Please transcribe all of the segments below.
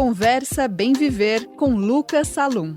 Conversa Bem Viver com Lucas Salum.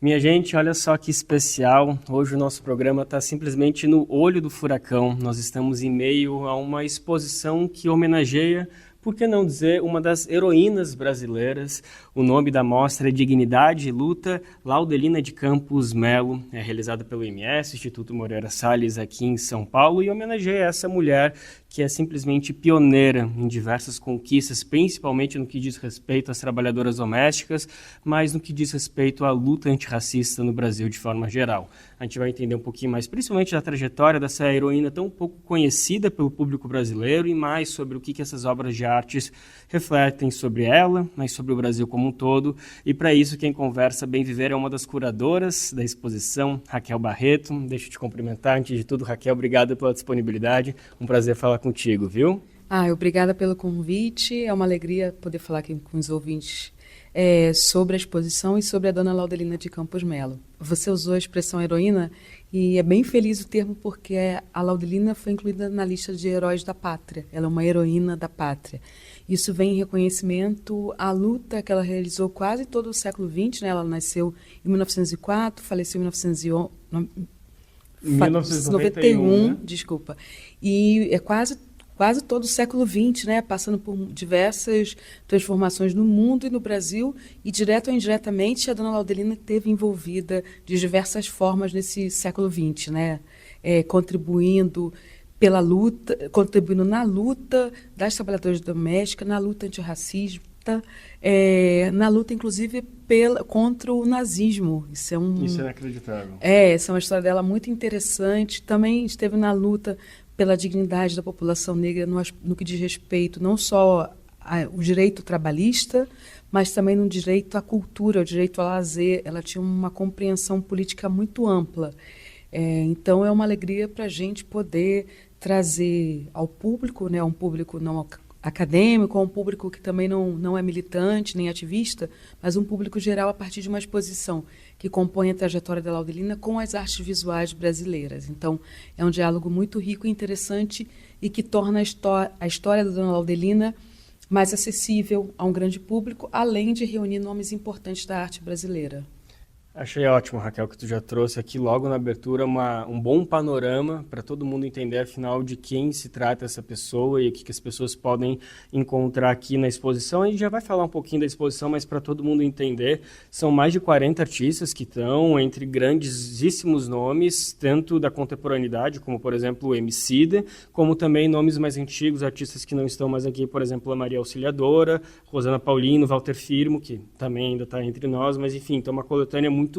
Minha gente, olha só que especial. Hoje o nosso programa está simplesmente no olho do furacão. Nós estamos em meio a uma exposição que homenageia, por que não dizer, uma das heroínas brasileiras. O nome da mostra é Dignidade e Luta, Laudelina de Campos Melo. É realizada pelo IMS, Instituto Moreira Salles, aqui em São Paulo, e homenageia essa mulher que é simplesmente pioneira em diversas conquistas, principalmente no que diz respeito às trabalhadoras domésticas, mas no que diz respeito à luta antirracista no Brasil de forma geral. A gente vai entender um pouquinho mais, principalmente da trajetória dessa heroína tão pouco conhecida pelo público brasileiro e mais sobre o que essas obras de artes refletem sobre ela, mas sobre o Brasil como um todo. E para isso, quem conversa Bem Viver é uma das curadoras da exposição, Raquel Barreto. Deixa eu te cumprimentar. Antes de tudo, Raquel, obrigado pela disponibilidade. Um prazer falar contigo, viu? Obrigada pelo convite. É uma alegria poder falar aqui com os ouvintes sobre a exposição e sobre a dona Laudelina de Campos Melo. Você usou a expressão heroína e é bem feliz o termo porque a Laudelina foi incluída na lista de heróis da pátria. Ela é uma heroína da pátria. Isso vem em reconhecimento à luta que ela realizou quase todo o século XX, né? Ela nasceu em 1904, faleceu em 1991, né? Desculpa. E é quase todo o século XX, né, passando por diversas transformações no mundo e no Brasil, e direto ou indiretamente a dona Laudelina esteve envolvida de diversas formas nesse século XX, né, contribuindo na luta das trabalhadoras domésticas, na luta antirracista, na luta, inclusive, contra o nazismo. Isso é inacreditável. Essa é uma história dela muito interessante. Também esteve na luta pela dignidade da população negra no que diz respeito não só ao direito trabalhista, mas também no direito à cultura, ao direito ao lazer. Ela tinha uma compreensão política muito ampla. Então, é uma alegria para a gente poder trazer ao público, né, um público não acadêmico, um público que também não é militante nem ativista, mas um público geral a partir de uma exposição que compõe a trajetória da Laudelina com as artes visuais brasileiras. Então, é um diálogo muito rico e interessante e que torna a história da dona Laudelina mais acessível a um grande público, além de reunir nomes importantes da arte brasileira. Achei ótimo, Raquel, que tu já trouxe aqui logo na abertura um bom panorama para todo mundo entender, afinal, de quem se trata essa pessoa e o que as pessoas podem encontrar aqui na exposição. A gente já vai falar um pouquinho da exposição, mas para todo mundo entender, são mais de 40 artistas que estão entre grandíssimos nomes, tanto da contemporaneidade, como, por exemplo, o Emicida, como também nomes mais antigos, artistas que não estão mais aqui, por exemplo, a Maria Auxiliadora, Rosana Paulino, Walter Firmo, que também ainda está entre nós, mas, enfim, então uma coletânea muito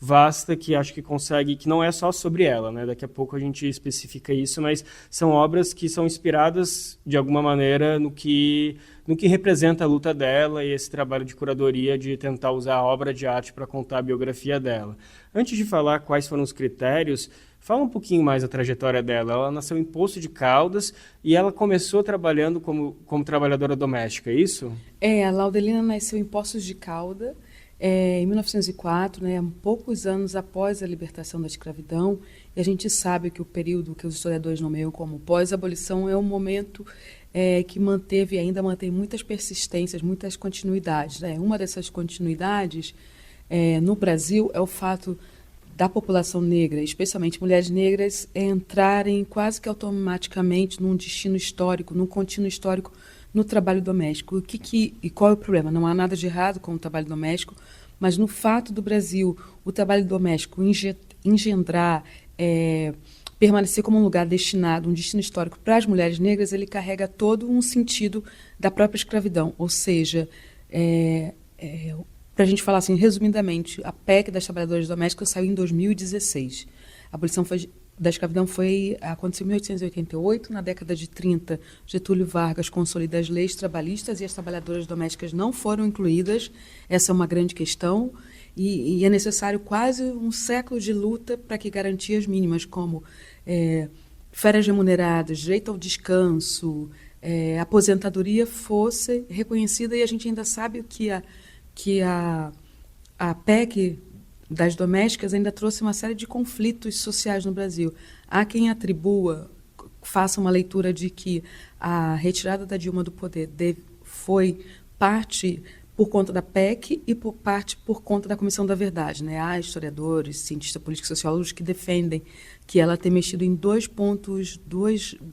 vasta que acho que consegue, que não é só sobre ela, né? Daqui a pouco a gente especifica isso, mas são obras que são inspiradas de alguma maneira no que representa a luta dela e esse trabalho de curadoria de tentar usar a obra de arte para contar a biografia dela. Antes de falar quais foram os critérios, fala um pouquinho mais da trajetória dela. Ela nasceu em Poços de Caldas e ela começou trabalhando como trabalhadora doméstica, é isso? A Laudelina nasceu em Poços de Caldas, em 1904, né, poucos anos após a libertação da escravidão, e a gente sabe que o período que os historiadores nomeiam como pós-abolição é um momento que manteve e ainda mantém muitas persistências, muitas continuidades, né? Uma dessas continuidades no Brasil é o fato da população negra, especialmente mulheres negras, entrarem quase que automaticamente num destino histórico, num contínuo histórico no trabalho doméstico. E qual é o problema? Não há nada de errado com o trabalho doméstico, mas no fato do Brasil o trabalho doméstico engendrar, permanecer como um lugar destinado, um destino histórico para as mulheres negras, ele carrega todo um sentido da própria escravidão. Ou seja, para a gente falar assim, resumidamente, a PEC das trabalhadoras domésticas saiu em 2016. A abolição da escravidão aconteceu em 1888, na década de 30, Getúlio Vargas consolida as leis trabalhistas e as trabalhadoras domésticas não foram incluídas. Essa é uma grande questão e é necessário quase um século de luta para que garantias mínimas como férias remuneradas, direito ao descanso, aposentadoria fosse reconhecida, e a gente ainda sabe que a PEC das domésticas ainda trouxe uma série de conflitos sociais no Brasil. Há quem faça uma leitura de que a retirada da Dilma do poder foi parte por conta da PEC e parte por conta da Comissão da Verdade, né? Há historiadores, cientistas políticos, sociólogos que defendem que ela tem mexido em dois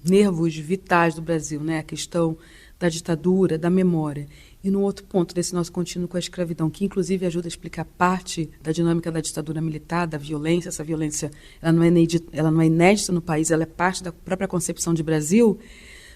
nervos vitais do Brasil, né? A questão da ditadura, da memória. E no outro ponto desse nosso contínuo com a escravidão, que inclusive ajuda a explicar parte da dinâmica da ditadura militar, da violência. Essa violência ela não é inédita no país, ela é parte da própria concepção de Brasil.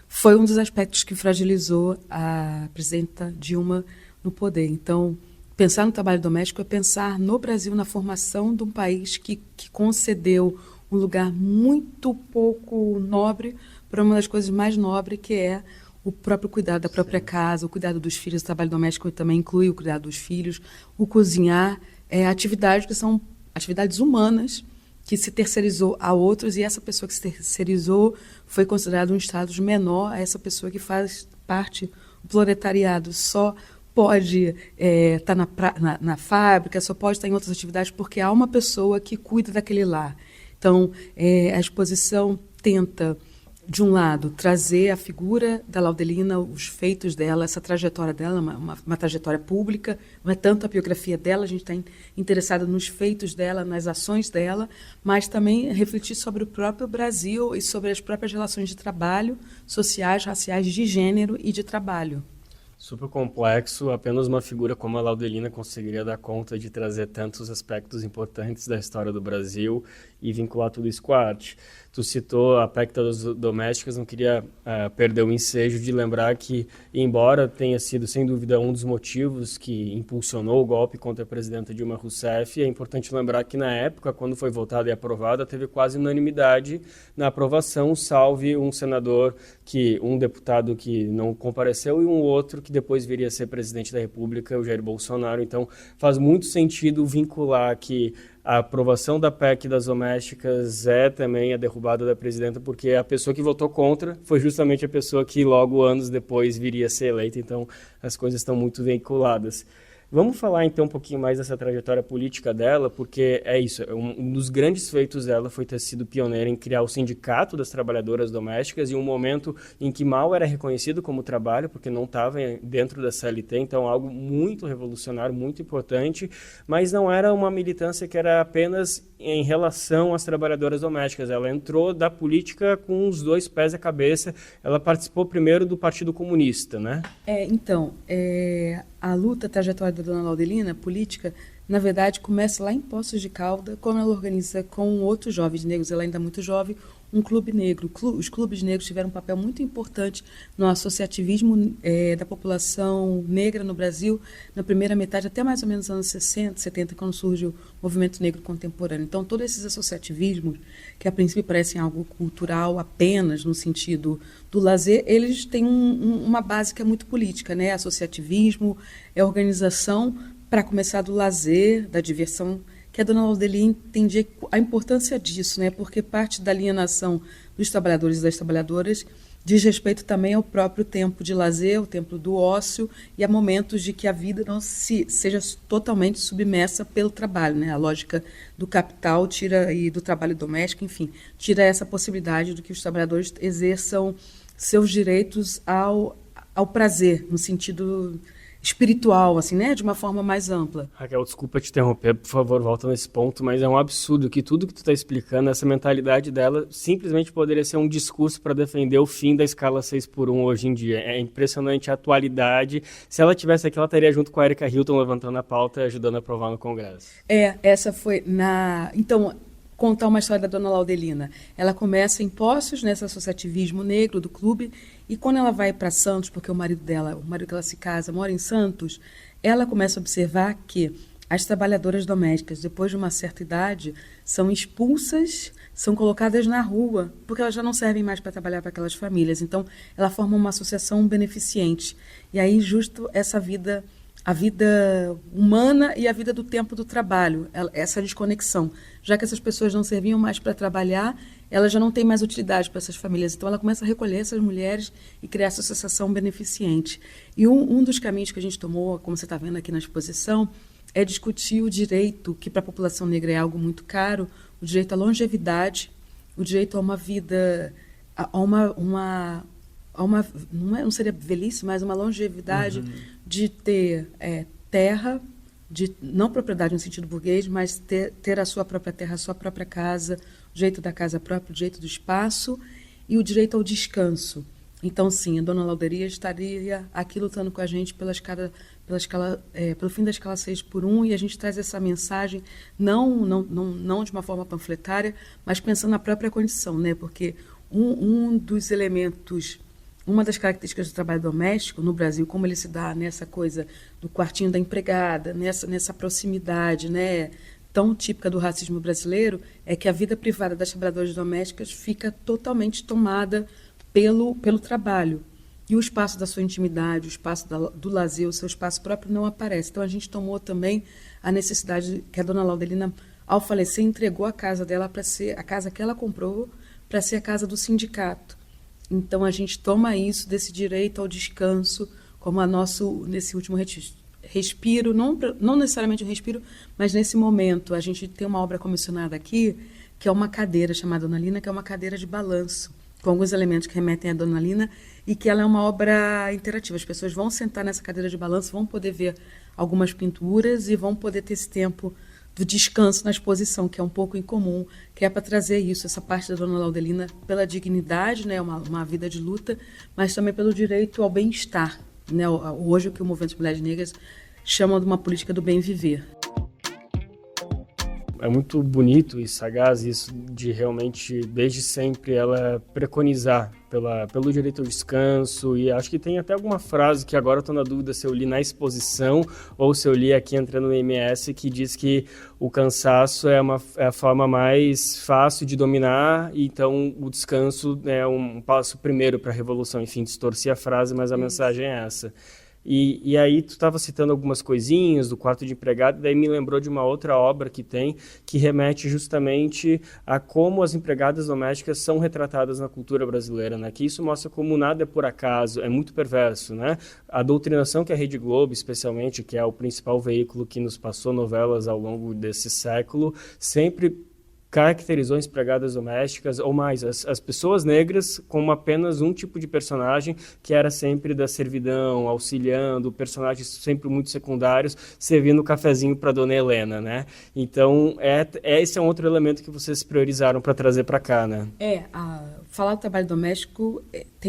Foi um dos aspectos que fragilizou a presidenta Dilma no poder. Então, pensar no trabalho doméstico é pensar no Brasil, na formação de um país que concedeu um lugar muito pouco nobre para uma das coisas mais nobres, que é o próprio cuidado da própria casa, o cuidado dos filhos. O trabalho doméstico também inclui o cuidado dos filhos, o cozinhar, atividades que são atividades humanas, que se terceirizou a outros, e essa pessoa que se terceirizou foi considerada um status menor a essa pessoa que faz parte do proletariado. Só pode estar na fábrica, só pode estar em outras atividades, porque há uma pessoa que cuida daquele lar. Então, a exposição tenta, de um lado, trazer a figura da Laudelina, os feitos dela, essa trajetória dela, uma trajetória pública, não é tanto a biografia dela, a gente está interessado nos feitos dela, nas ações dela, mas também refletir sobre o próprio Brasil e sobre as próprias relações de trabalho, sociais, raciais, de gênero e de trabalho. Super complexo, apenas uma figura como a Laudelina conseguiria dar conta de trazer tantos aspectos importantes da história do Brasil e vincular tudo isso com a arte. Tu citou a PEC das domésticas, não queria perder o ensejo de lembrar que, embora tenha sido, sem dúvida, um dos motivos que impulsionou o golpe contra a presidenta Dilma Rousseff, é importante lembrar que, na época, quando foi votada e aprovada, teve quase unanimidade na aprovação, salve um deputado que não compareceu e um outro que depois viria a ser presidente da República, o Jair Bolsonaro. Então, faz muito sentido vincular que a aprovação da PEC das domésticas é também a derrubada da presidenta, porque a pessoa que votou contra foi justamente a pessoa que logo anos depois viria a ser eleita. Então, as coisas estão muito vinculadas. Vamos falar então um pouquinho mais dessa trajetória política dela, porque é isso, um dos grandes feitos dela foi ter sido pioneira em criar o Sindicato das Trabalhadoras Domésticas, em um momento em que mal era reconhecido como trabalho, porque não estava dentro da CLT, então algo muito revolucionário, muito importante, mas não era uma militância que era apenas em relação às trabalhadoras domésticas. Ela entrou da política com os dois pés à cabeça, ela participou primeiro do Partido Comunista, né? A luta, a trajetória da dona Laudelina, política, na verdade, começa lá em Poços de Caldas, quando ela organiza com outros jovens negros, ela ainda muito jovem, um clube negro. Os clubes negros tiveram um papel muito importante no associativismo da população negra no Brasil, na primeira metade, até mais ou menos anos 60, 70, quando surge o movimento negro contemporâneo. Então, todos esses associativismos, que a princípio parecem algo cultural apenas, no sentido do lazer, eles têm uma base que é muito política, né? Associativismo é organização, para começar, do lazer, da diversão, que a dona Laudelina entendia a importância disso, né? Porque parte da alienação dos trabalhadores e das trabalhadoras diz respeito também ao próprio tempo de lazer, o tempo do ócio, e a momentos de que a vida não seja totalmente submersa pelo trabalho, né? A lógica do capital e do trabalho doméstico, enfim, tira essa possibilidade de que os trabalhadores exerçam seus direitos ao prazer, no sentido espiritual, assim, né? De uma forma mais ampla. Raquel, desculpa te interromper, por favor, volta nesse ponto, mas é um absurdo que tudo que tu está explicando, essa mentalidade dela, simplesmente poderia ser um discurso para defender o fim da escala 6x1 hoje em dia. É impressionante a atualidade. Se ela tivesse aqui, ela estaria junto com a Erika Hilton levantando a pauta e ajudando a aprovar no Congresso. Essa foi Então, contar uma história da dona Laudelina. Ela começa em Poços, nesse associativismo negro do clube, e quando ela vai para Santos, porque o marido que ela se casa, mora em Santos, ela começa a observar que as trabalhadoras domésticas, depois de uma certa idade, são expulsas, são colocadas na rua, porque elas já não servem mais para trabalhar para aquelas famílias. Então, ela forma uma associação beneficente. E aí, justo essa vida, a vida humana e a vida do tempo do trabalho, essa desconexão. Já que essas pessoas não serviam mais para trabalhar, ela já não tem mais utilidade para essas famílias. Então, ela começa a recolher essas mulheres e criar essa associação beneficente. E um dos caminhos que a gente tomou, como você está vendo aqui na exposição, é discutir o direito, que para a população negra é algo muito caro, o direito à longevidade, o direito a uma vida, a não seria velhice, mas uma longevidade de ter terra, de não propriedade no sentido burguês, mas ter a sua própria terra, a sua própria casa, o direito da casa própria, o direito do espaço e o direito ao descanso. Então, sim, a dona Lauderia estaria aqui lutando com a gente pelo fim da escala 6x1, e a gente traz essa mensagem não de uma forma panfletária, mas pensando na própria condição, né? Porque um dos elementos, uma das características do trabalho doméstico no Brasil, como ele se dá nessa coisa do quartinho da empregada, nessa proximidade, né, tão típica do racismo brasileiro, é que a vida privada das trabalhadoras domésticas fica totalmente tomada pelo trabalho. E o espaço da sua intimidade, o espaço do lazer, o seu espaço próprio não aparece. Então, a gente tomou também a necessidade que a dona Laudelina, ao falecer, entregou a casa dela para ser a casa que ela comprou, para ser a casa do sindicato. Então, a gente toma isso, desse direito ao descanso, como nesse último respiro, não necessariamente um respiro, mas nesse momento. A gente tem uma obra comissionada aqui, que é uma cadeira chamada Dona Lina, que é uma cadeira de balanço, com alguns elementos que remetem à Dona Lina, e que ela é uma obra interativa. As pessoas vão sentar nessa cadeira de balanço, vão poder ver algumas pinturas e vão poder ter esse tempo do descanso na exposição, que é um pouco incomum, que é para trazer isso, essa parte da Dona Laudelina, pela dignidade, né, uma vida de luta, mas também pelo direito ao bem-estar, né, hoje o que o Movimento de Mulheres Negras chama de uma política do bem viver. É muito bonito e sagaz isso de realmente, desde sempre, ela preconizar pelo direito ao descanso, e acho que tem até alguma frase que agora eu estou na dúvida se eu li na exposição ou se eu li aqui entrando no MS, que diz que o cansaço é a forma mais fácil de dominar, e então o descanso é um passo primeiro para a revolução. Enfim, distorci a frase, mas a mensagem é essa. E aí tu estava citando algumas coisinhas do quarto de empregado, daí me lembrou de uma outra obra que tem, que remete justamente a como as empregadas domésticas são retratadas na cultura brasileira, né? Que isso mostra como nada é por acaso, é muito perverso, né? A doutrinação que a Rede Globo, especialmente, que é o principal veículo que nos passou novelas ao longo desse século, sempre caracterizou empregadas domésticas, ou mais, as pessoas negras como apenas um tipo de personagem, que era sempre da servidão, auxiliando, personagens sempre muito secundários, servindo cafezinho para Dona Helena, né? Então, esse é um outro elemento que vocês priorizaram para trazer para cá, né? Falar do trabalho doméstico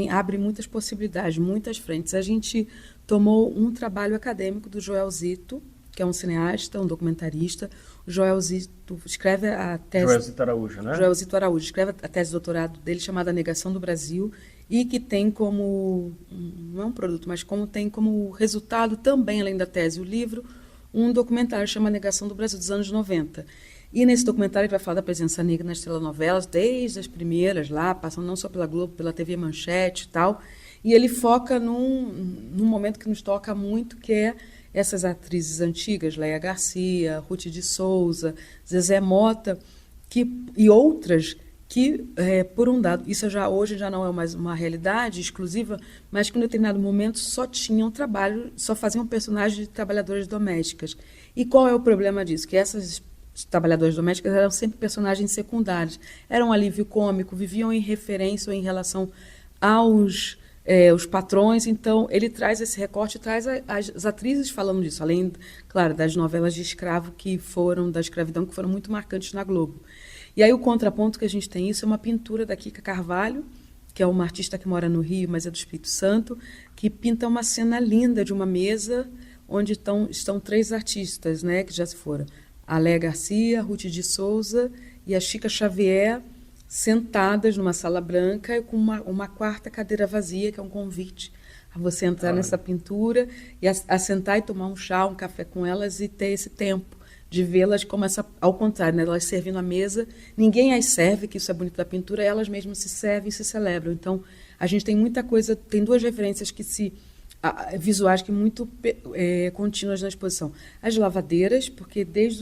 abre muitas possibilidades, muitas frentes. A gente tomou um trabalho acadêmico do Joel Zito, que é um cineasta, um documentarista. O Joel Zito escreve a tese... Joel Zito Araújo, né? Joel Zito Araújo escreve a tese de doutorado dele, chamada A Negação do Brasil, e que tem como... não é um produto, mas tem como resultado também, além da tese, o livro, um documentário chamado A Negação do Brasil, dos anos 90. E nesse documentário ele vai falar da presença negra nas telenovelas, desde as primeiras lá, passando não só pela Globo, pela TV Manchete e tal. E ele foca num momento que nos toca muito, que é essas atrizes antigas, Léia Garcia, Ruth de Souza, Zezé Mota, e outras que, por um dado, isso hoje já não é mais uma realidade exclusiva, mas que em determinado momento só tinham trabalho, só faziam personagens de trabalhadoras domésticas. E qual é o problema disso? Que essas trabalhadoras domésticas eram sempre personagens secundários, eram um alívio cômico, viviam em referência ou em relação aos... os patrões. Então ele traz esse recorte, traz as atrizes falando disso, além, claro, das novelas de escravo da escravidão, que foram muito marcantes na Globo. E aí o contraponto que a gente tem isso é uma pintura da Kika Carvalho, que é uma artista que mora no Rio, mas é do Espírito Santo, que pinta uma cena linda de uma mesa onde estão três artistas, né, que já se foram. A Léia Garcia, a Ruth de Souza e a Chica Xavier, sentadas numa sala branca com uma quarta cadeira vazia, que é um convite a você entrar nessa pintura e a sentar e tomar um chá, um café com elas e ter esse tempo de vê-las como ao contrário, né? Elas servindo à mesa, ninguém as serve, que isso é bonito da pintura, elas mesmas se servem e se celebram. Então, a gente tem muita coisa, tem duas referências visuais que muito contínuas na exposição. As lavadeiras, porque desde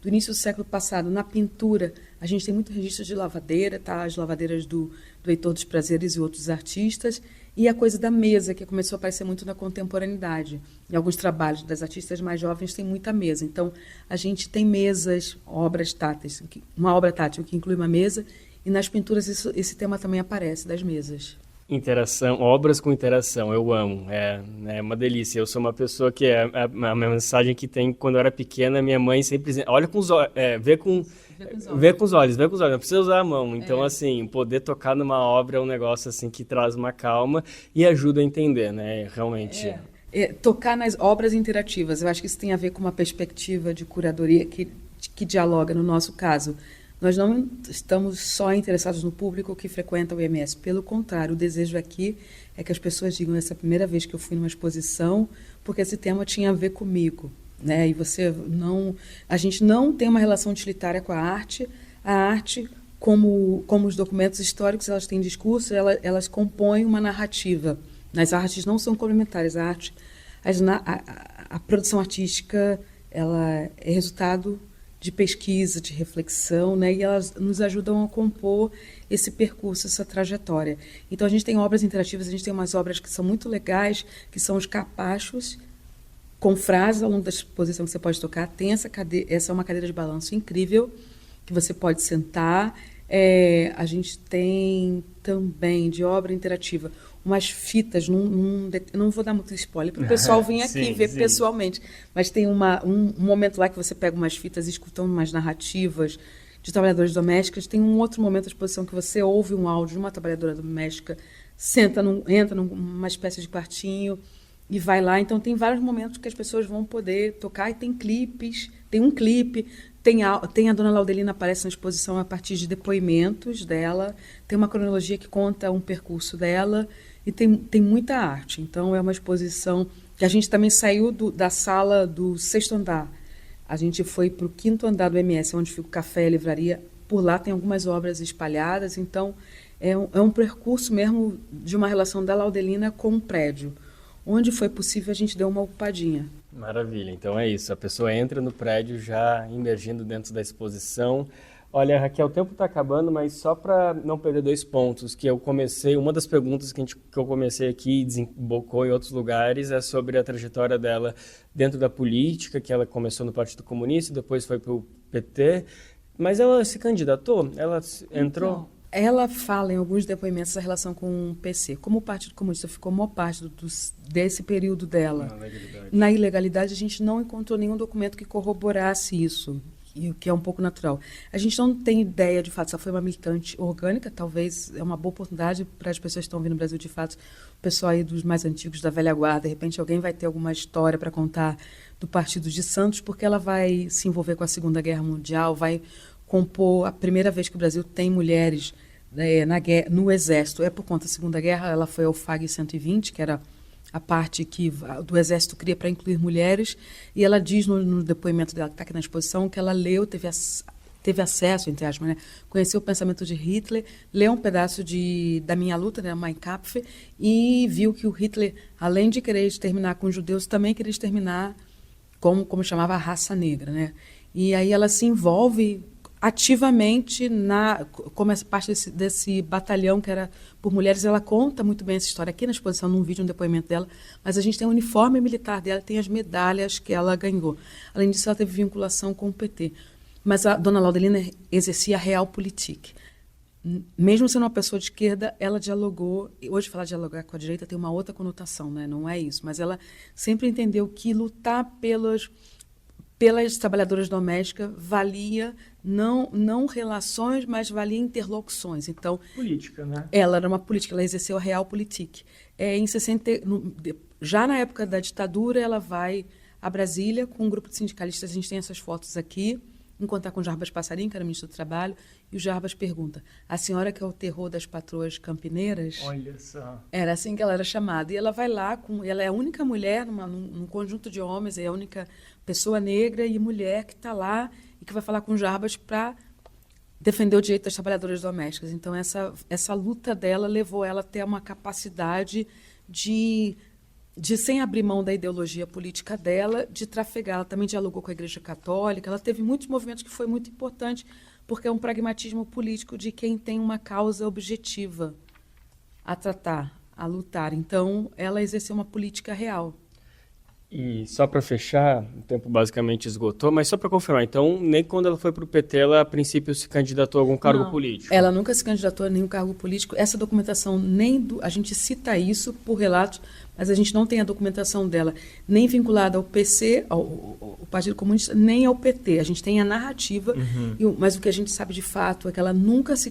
do início do século passado, na pintura, a gente tem muito registro de lavadeira, tá? As lavadeiras do Heitor dos Prazeres e outros artistas, e a coisa da mesa, que começou a aparecer muito na contemporaneidade. Em alguns trabalhos das artistas mais jovens tem muita mesa. Então, a gente tem mesas, obras táteis, uma obra tátil que inclui uma mesa, e nas pinturas esse tema também aparece, das mesas. Interação, obras com interação, eu amo, é uma delícia. Eu sou uma pessoa que a minha mensagem que tem quando eu era pequena, minha mãe sempre dizia, olha com os olhos, vê com os olhos, não precisa usar a mão. Então, assim, poder tocar numa obra é um negócio assim que traz uma calma e ajuda a entender, né? Realmente. Tocar nas obras interativas, eu acho que isso tem a ver com uma perspectiva de curadoria que dialoga, no nosso caso. Nós não estamos só interessados no público que frequenta o IMS. Pelo contrário, o desejo aqui é que as pessoas digam, essa é a primeira vez que eu fui numa exposição, porque esse tema tinha a ver comigo, né? E a gente não tem uma relação utilitária com a arte. A arte, como os documentos históricos, elas têm discurso, elas compõem uma narrativa. As artes não são complementares. A produção artística, ela é resultado de pesquisa, de reflexão, né? E elas nos ajudam a compor esse percurso, essa trajetória. Então, a gente tem obras interativas, a gente tem umas obras que são muito legais, que são os capachos, com frases ao longo da exposição que você pode tocar. Tem essa é uma cadeira de balanço incrível, que você pode sentar. A gente tem também, de obra interativa, umas fitas, eu não vou dar muito spoiler, para o pessoal vir aqui ver pessoalmente, mas tem um momento lá que você pega umas fitas e escuta umas narrativas de trabalhadoras domésticas, tem um outro momento da exposição que você ouve um áudio de uma trabalhadora doméstica, entra numa espécie de quartinho e vai lá. Então, tem vários momentos que as pessoas vão poder tocar, e tem clipes, tem um clipe, tem a Dona Laudelina aparece na exposição a partir de depoimentos dela, tem uma cronologia que conta um percurso dela, e tem muita arte. Então, é uma exposição que a gente também saiu da sala do 6º andar. A gente foi para o 5º andar do MS, onde fica o café e a livraria. Por lá tem algumas obras espalhadas. Então, é um percurso mesmo de uma relação da Laudelina com o prédio. Onde foi possível, a gente deu uma ocupadinha. Maravilha. Então é isso. A pessoa entra no prédio já imergindo dentro da exposição. Olha, Raquel, o tempo está acabando, mas só para não perder 2 pontos, que eu comecei, uma das perguntas que eu comecei aqui e desembocou em outros lugares é sobre a trajetória dela dentro da política, que ela começou no Partido Comunista, depois foi para o PT, mas ela se candidatou? Ela entrou? Então, ela fala em alguns depoimentos a relação com o PC. Como o Partido Comunista ficou maior parte desse período dela na ilegalidade, a gente não encontrou nenhum documento que corroborasse isso, e o que é um pouco natural. A gente não tem ideia, de fato, se ela foi uma militante orgânica, talvez é uma boa oportunidade para as pessoas que estão vindo no Brasil, de fato, o pessoal aí dos mais antigos, da velha guarda, de repente alguém vai ter alguma história para contar do Partido de Santos, porque ela vai se envolver com a Segunda Guerra Mundial, vai compor a primeira vez que o Brasil tem mulheres no Exército. É por conta da Segunda Guerra, ela foi ao FAG 120, que era a parte que do Exército cria para incluir mulheres, e ela diz no depoimento dela, que está aqui na exposição, que ela leu, teve acesso, entre aspas, né? Conheceu o pensamento de Hitler, leu um pedaço da Minha Luta, né, Mein Kampf, e viu que o Hitler, além de querer exterminar com os judeus, também queria exterminar, como chamava, a raça negra, né? E aí ela se envolve ativamente como parte desse batalhão que era por mulheres. Ela conta muito bem essa história aqui na exposição, num vídeo, um depoimento dela, mas a gente tem o uniforme militar dela, tem as medalhas que ela ganhou. Além disso, ela teve vinculação com o PT. Mas a Dona Laudelina exercia a realpolitik. Mesmo sendo uma pessoa de esquerda, ela dialogou. Hoje, falar de dialogar com a direita tem uma outra conotação, né? Não é isso, mas ela sempre entendeu que lutar pelas trabalhadoras domésticas valia não relações, mas valia interlocuções. Então, política, né? Ela era uma política, ela exerceu a realpolitik. Já na época da ditadura, ela vai a Brasília com um grupo de sindicalistas. A gente tem essas fotos aqui, enquanto está com o Jarbas Passarinho, que era ministro do Trabalho, e o Jarbas pergunta: a senhora que é o terror das patroas campineiras? Olha só. Era assim que ela era chamada. E ela vai lá, ela é a única mulher num conjunto de homens, é a única pessoa negra e mulher que está lá e que vai falar com o Jarbas para defender o direito das trabalhadoras domésticas. Então, essa luta dela levou ela a ter uma capacidade de sem abrir mão da ideologia política dela, de trafegar. Ela também dialogou com a Igreja Católica, ela teve muitos movimentos que foi muito importante, porque é um pragmatismo político de quem tem uma causa objetiva a tratar, a lutar. Então, ela exerceu uma política real. E só para fechar, o tempo basicamente esgotou, mas só para confirmar, então, nem quando ela foi para o PT, ela a princípio se candidatou a algum cargo político? Ela nunca se candidatou a nenhum cargo político. Essa documentação, a gente cita isso por relatos, mas a gente não tem a documentação dela nem vinculada ao PC, ao Partido Comunista, nem ao PT. A gente tem a narrativa, mas o que a gente sabe de fato é que ela nunca se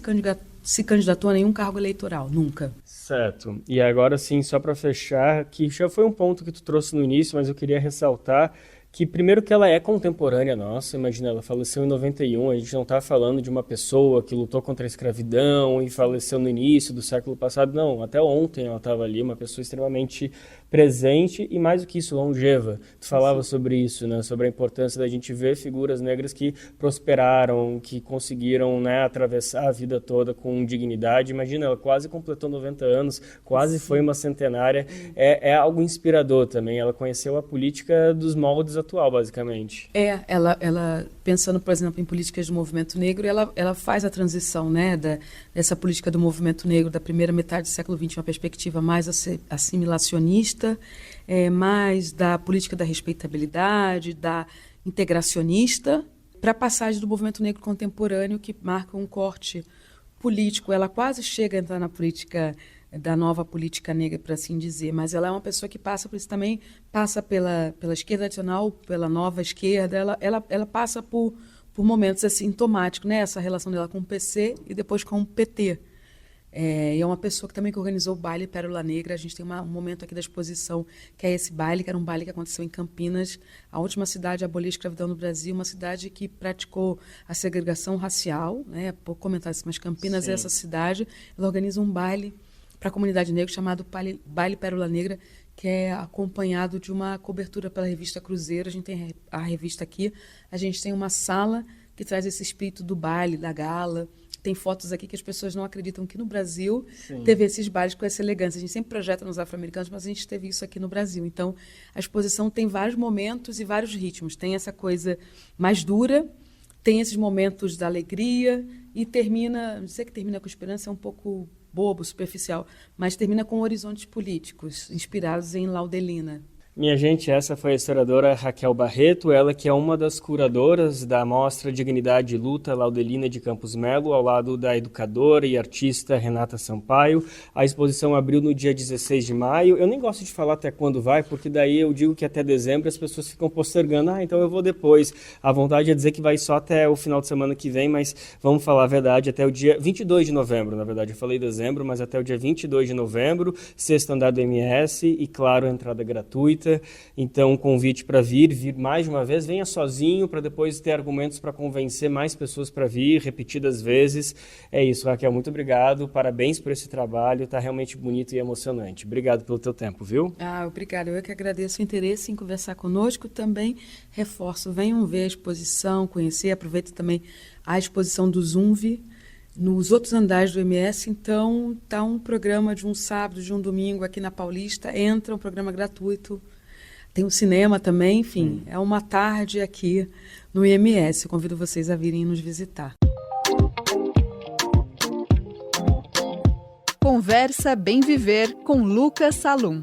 candidatou a nenhum cargo eleitoral, nunca. Certo. E agora sim, só para fechar, que já foi um ponto que tu trouxe no início, mas eu queria ressaltar que primeiro que ela é contemporânea nossa, imagina, ela faleceu em 91, a gente não está falando de uma pessoa que lutou contra a escravidão e faleceu no início do século passado, não, até ontem ela estava ali, uma pessoa extremamente presente e mais do que isso, longeva. Tu falava sobre isso, né, sobre a importância da gente ver figuras negras que prosperaram, que conseguiram, né, atravessar a vida toda com dignidade. Imagina, ela quase completou 90 anos, quase foi uma centenária, é algo inspirador também, ela conheceu a política dos moldes atual, basicamente. Ela pensando, por exemplo, em políticas do movimento negro, ela faz a transição, né, dessa política do movimento negro da primeira metade do século XX, uma perspectiva mais assimilacionista, mais da política da respeitabilidade, da integracionista, para a passagem do movimento negro contemporâneo, que marca um corte político. Ela quase chega a entrar na política da nova política negra, por assim dizer, mas ela é uma pessoa que passa por isso também, passa pela esquerda tradicional, pela nova esquerda, ela passa por momentos assim, sintomáticos, né? Essa relação dela com o PC e depois com o PT. E é uma pessoa que também organizou o baile Pérola Negra. A gente tem um momento aqui da exposição que é esse baile, que era um baile que aconteceu em Campinas, a última cidade a abolir a escravidão no Brasil, uma cidade que praticou a segregação racial, né? Pouco comentar isso, mas Campinas é essa cidade. Ela organiza um baile para a comunidade negra chamado Baile Pérola Negra, que é acompanhado de uma cobertura pela revista Cruzeiro. A gente tem a revista aqui, a gente tem uma sala que traz esse espírito do baile, da gala. Tem fotos aqui que as pessoas não acreditam que no Brasil teve esses bailes com essa elegância. A gente sempre projeta nos afro-americanos, mas a gente teve isso aqui no Brasil. Então, a exposição tem vários momentos e vários ritmos. Tem essa coisa mais dura, tem esses momentos da alegria e termina, dizer que termina com esperança é um pouco bobo, superficial, mas termina com horizontes políticos, inspirados em Laudelina. Minha gente, essa foi a historiadora Raquel Barreto, ela que é uma das curadoras da mostra Dignidade e Luta Laudelina de Campos Melo, ao lado da educadora e artista Renata Sampaio. A exposição abriu no dia 16 de maio. Eu nem gosto de falar até quando vai, porque daí eu digo que até dezembro as pessoas ficam postergando. Então eu vou depois. A vontade é dizer que vai só até o final de semana que vem, mas vamos falar a verdade, até o dia 22 de novembro, na verdade. Eu falei dezembro, mas até o dia 22 de novembro, sexto andar do MS e, claro, a entrada gratuita. Então, um convite para vir mais de uma vez, venha sozinho para depois ter argumentos para convencer mais pessoas para vir, repetidas vezes. É isso, Raquel, muito obrigado, parabéns por esse trabalho, está realmente bonito e emocionante. Obrigado pelo teu tempo, viu? Obrigada, eu que agradeço o interesse em conversar conosco, também reforço, venham ver a exposição, conhecer, aproveita também a exposição do Zumbi, nos outros andares do MS. Então, está um programa de um sábado, de um domingo aqui na Paulista, entra um programa gratuito. Tem um cinema também, enfim, é uma tarde aqui no IMS. Eu convido vocês a virem nos visitar. Conversa Bem Viver com Lucas Salum.